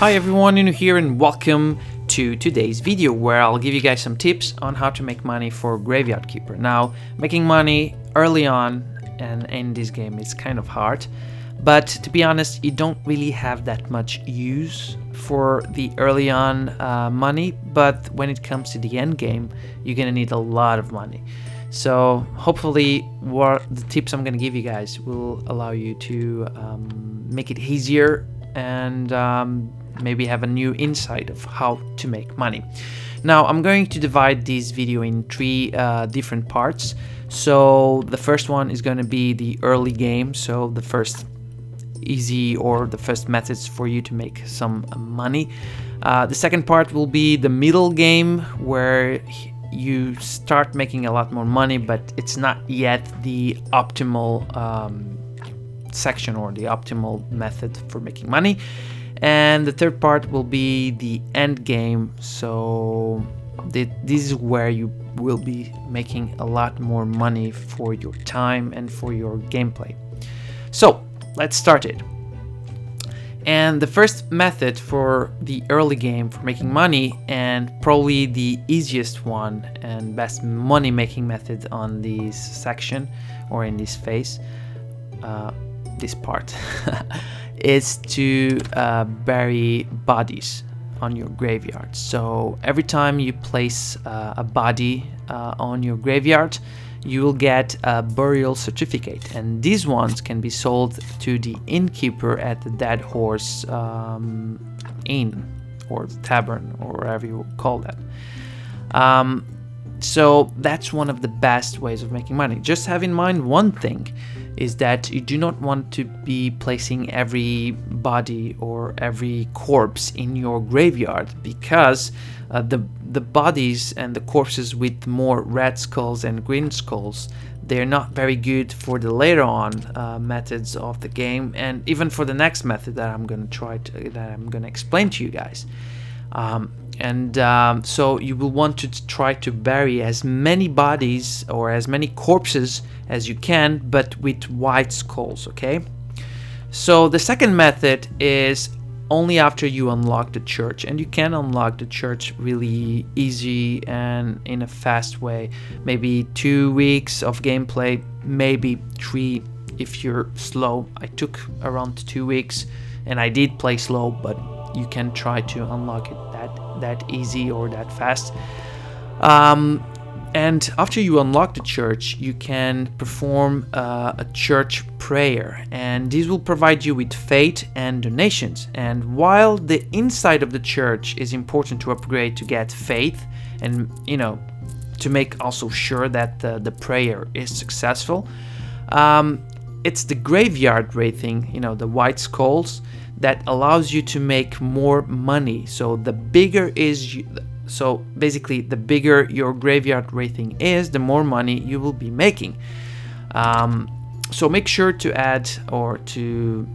Hi everyone, Inu here and welcome to today's video where I'll give you guys some tips on how to make money for Graveyard Keeper. Now, making money early on and in this game is kind of hard, but to be honest, you don't really have that much use for the early on money, but when it comes to the end game, you're gonna need a lot of money. So hopefully the tips I'm gonna give you guys will allow you to make it easier and maybe have a new insight of how to make money. Now I'm going to divide this video in three different parts. So the first one is going to be the early game, so the first easy or the first methods for you to make some money. The second part will be the middle game, where you start making a lot more money, but it's not yet the optimal section or the optimal method for making money. And the third part will be the end game, so this is where you will be making a lot more money for your time and for your gameplay. So let's start it. And the first method for the early game for making money, and probably the easiest one and best money making method on this section or in this phase, this part is to bury bodies on your graveyard. So every time you place a body on your graveyard, you will get a burial certificate, and these ones can be sold to the innkeeper at the Dead Horse Inn or tavern or whatever you call that. So that's one of the best ways of making money. Just have in mind one thing, is that you do not want to be placing every body or every corpse in your graveyard, because the bodies and the corpses with more red skulls and green skulls, they're not very good for the later on methods of the game, and even for the next method that I'm going to explain to you guys. So you will want to try to bury as many bodies or as many corpses as you can, but with white skulls, okay? So the second method is only after you unlock the church, and you can unlock the church really easy and in a fast way. Maybe 2 weeks of gameplay, maybe 3 if you're slow. I took around 2 weeks and I did play slow, but you can try to unlock it that easy or that fast. And after you unlock the church, you can perform a church prayer, and this will provide you with faith and donations. And while the inside of the church is important to upgrade to get faith, and to make also sure that the prayer is successful, it's the graveyard wraithing, the white skulls, that allows you to make more money. So the bigger the bigger your graveyard wraithing is, the more money you will be making. So make sure to add or to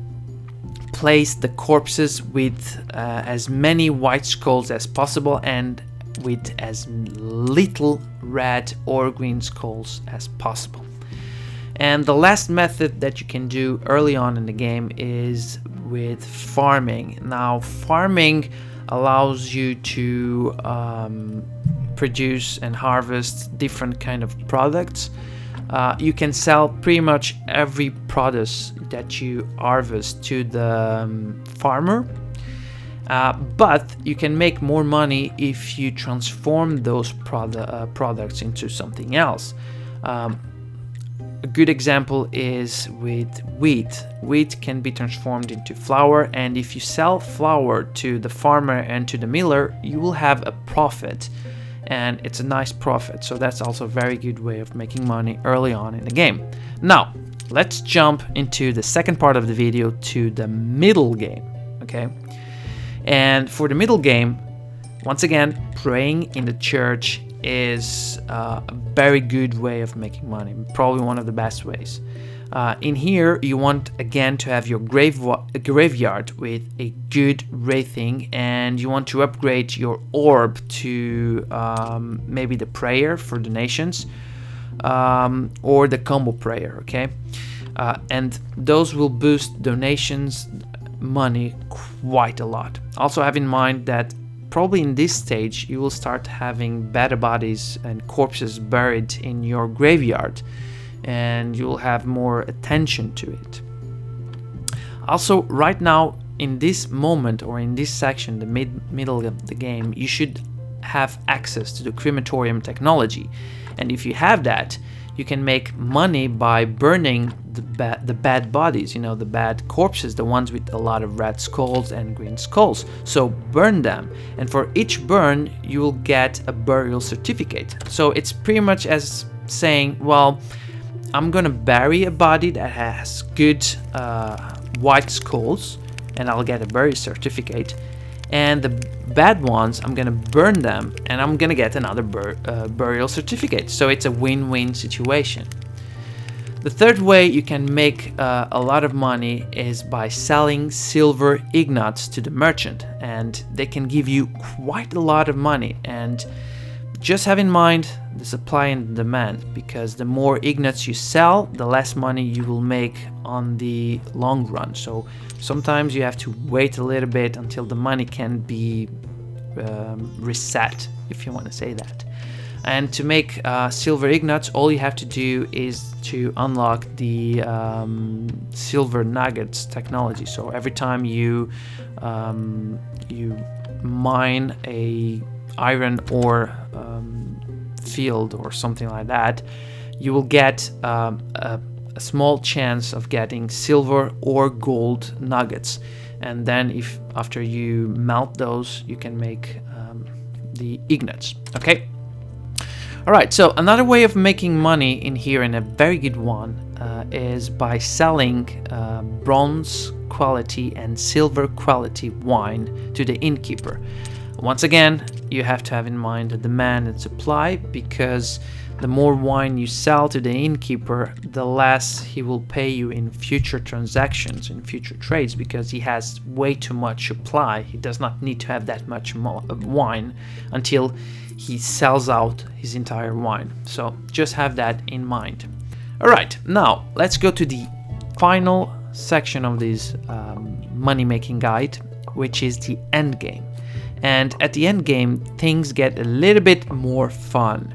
place the corpses with as many white skulls as possible, and with as little red or green skulls as possible. And the last method that you can do early on in the game is with farming. Now, farming allows you to produce and harvest different kind of products. You can sell pretty much every produce that you harvest to the farmer, but you can make more money if you transform those products into something else. A good example is with wheat. Wheat can be transformed into flour, and if you sell flour to the farmer and to the miller, you will have a profit, and it's a nice profit. So that's also a very good way of making money early on in the game. Now, let's jump into the second part of the video, to the middle game, okay? And for the middle game, once again, praying in the church is a very good way of making money, probably one of the best ways. In here, you want again to have your graveyard with a good wraithing, and you want to upgrade your orb to maybe the prayer for donations, or the combo prayer, okay? And those will boost donations money quite a lot. Also have in mind that probably in this stage you will start having better bodies and corpses buried in your graveyard, and you will have more attention to it. Also, right now in this moment, or in this section, the middle of the game, you should have access to the crematorium technology, and if you have that, you can make money by burning the bad bodies, you know, the bad corpses, the ones with a lot of red skulls and green skulls. So burn them, and for each burn you will get a burial certificate. So it's pretty much as saying, well, I'm gonna bury a body that has good white skulls, and I'll get a burial certificate, and the bad ones, I'm gonna burn them and I'm gonna get another burial certificate. So it's a win-win situation. The third way you can make a lot of money is by selling silver ingots to the merchant, and they can give you quite a lot of money. And just have in mind the supply and demand, because the more ingots you sell, the less money you will make on the long run. So sometimes you have to wait a little bit until the money can be reset, if you want to say that. And to make silver ingots, all you have to do is to unlock the silver nuggets technology. So every time you mine a iron ore field or something like that, you will get a small chance of getting silver or gold nuggets, and then if after you melt those, you can make the ingots. Okay. Alright, so another way of making money in here, and a very good one, is by selling bronze quality and silver quality wine to the innkeeper. Once again, you have to have in mind the demand and supply, because the more wine you sell to the innkeeper, the less he will pay you in future transactions, in future trades, because he has way too much supply. He does not need to have that much wine until he sells out his entire wine. So just have that in mind. Alright, now let's go to the final section of this money-making guide, which is the end game. And at the end game, things get a little bit more fun.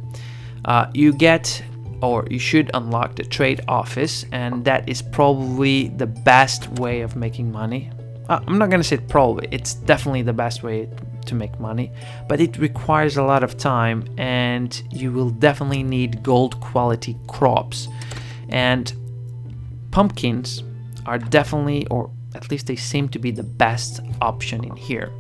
You get, or you should unlock, the trade office, and that is probably the best way of making money. I'm not gonna say probably, it's definitely the best way to make money, but it requires a lot of time, and you will definitely need gold quality crops. And pumpkins are definitely, or at least they seem to be, the best option in here.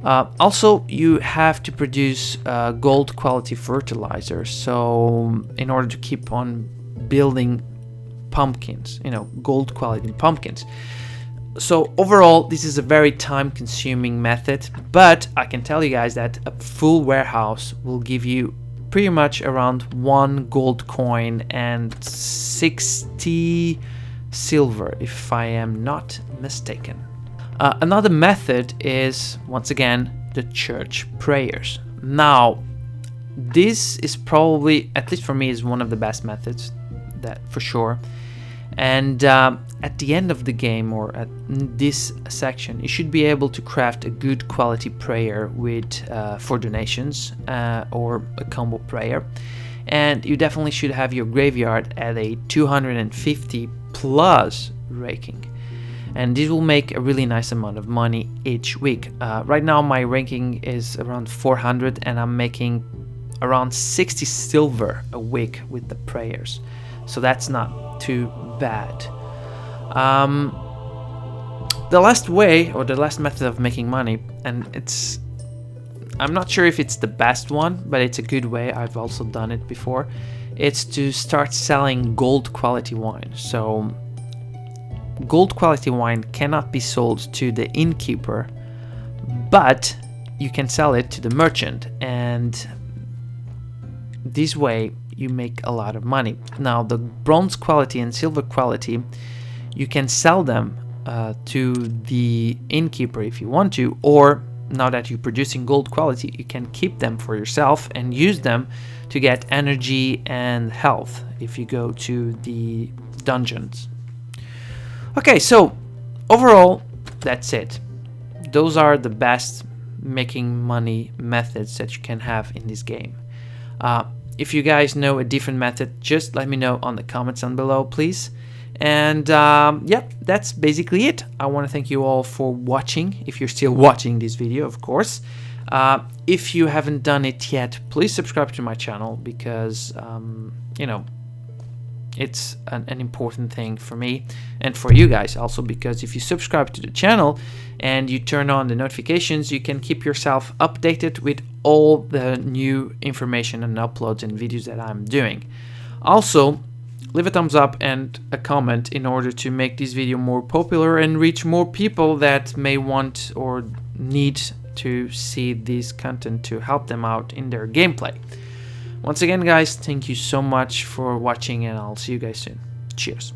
Also, you have to produce gold quality fertilizer, so in order to keep on building pumpkins, you know, gold quality pumpkins. So overall, this is a very time consuming method, but I can tell you guys that a full warehouse will give you pretty much around 1 gold coin and 60 silver, if I am not mistaken. Another method is, once again, the church prayers. Now, this is probably, at least for me, is one of the best methods, that for sure. And at the end of the game, or at this section, you should be able to craft a good quality prayer with for donations, or a combo prayer. And you definitely should have your graveyard at a 250 plus ranking. And this will make a really nice amount of money each week. Right now my ranking is around 400, and I'm making around 60 silver a week with the prayers. So that's not too bad. The last way, or the last method of making money, and I'm not sure if it's the best one, but it's a good way. I've also done it before. It's to start selling gold quality wine. So gold quality wine cannot be sold to the innkeeper, but you can sell it to the merchant, and this way you make a lot of money. Now, the bronze quality and silver quality, you can sell them to the innkeeper if you want to, or now that you're producing gold quality, you can keep them for yourself and use them to get energy and health if you go to the dungeons. Okay, so overall, that's it. Those are the best making money methods that you can have in this game. If you guys know a different method, just let me know on the comments down below, please. And yeah, that's basically it. I want to thank you all for watching, if you're still watching this video, of course. If you haven't done it yet, please subscribe to my channel, because you know, it's an important thing for me and for you guys also, because if you subscribe to the channel and you turn on the notifications, you can keep yourself updated with all the new information and uploads and videos that I'm doing. Also, leave a thumbs up and a comment in order to make this video more popular and reach more people that may want or need to see this content to help them out in their gameplay. Once again, guys, thank you so much for watching, and I'll see you guys soon. Cheers.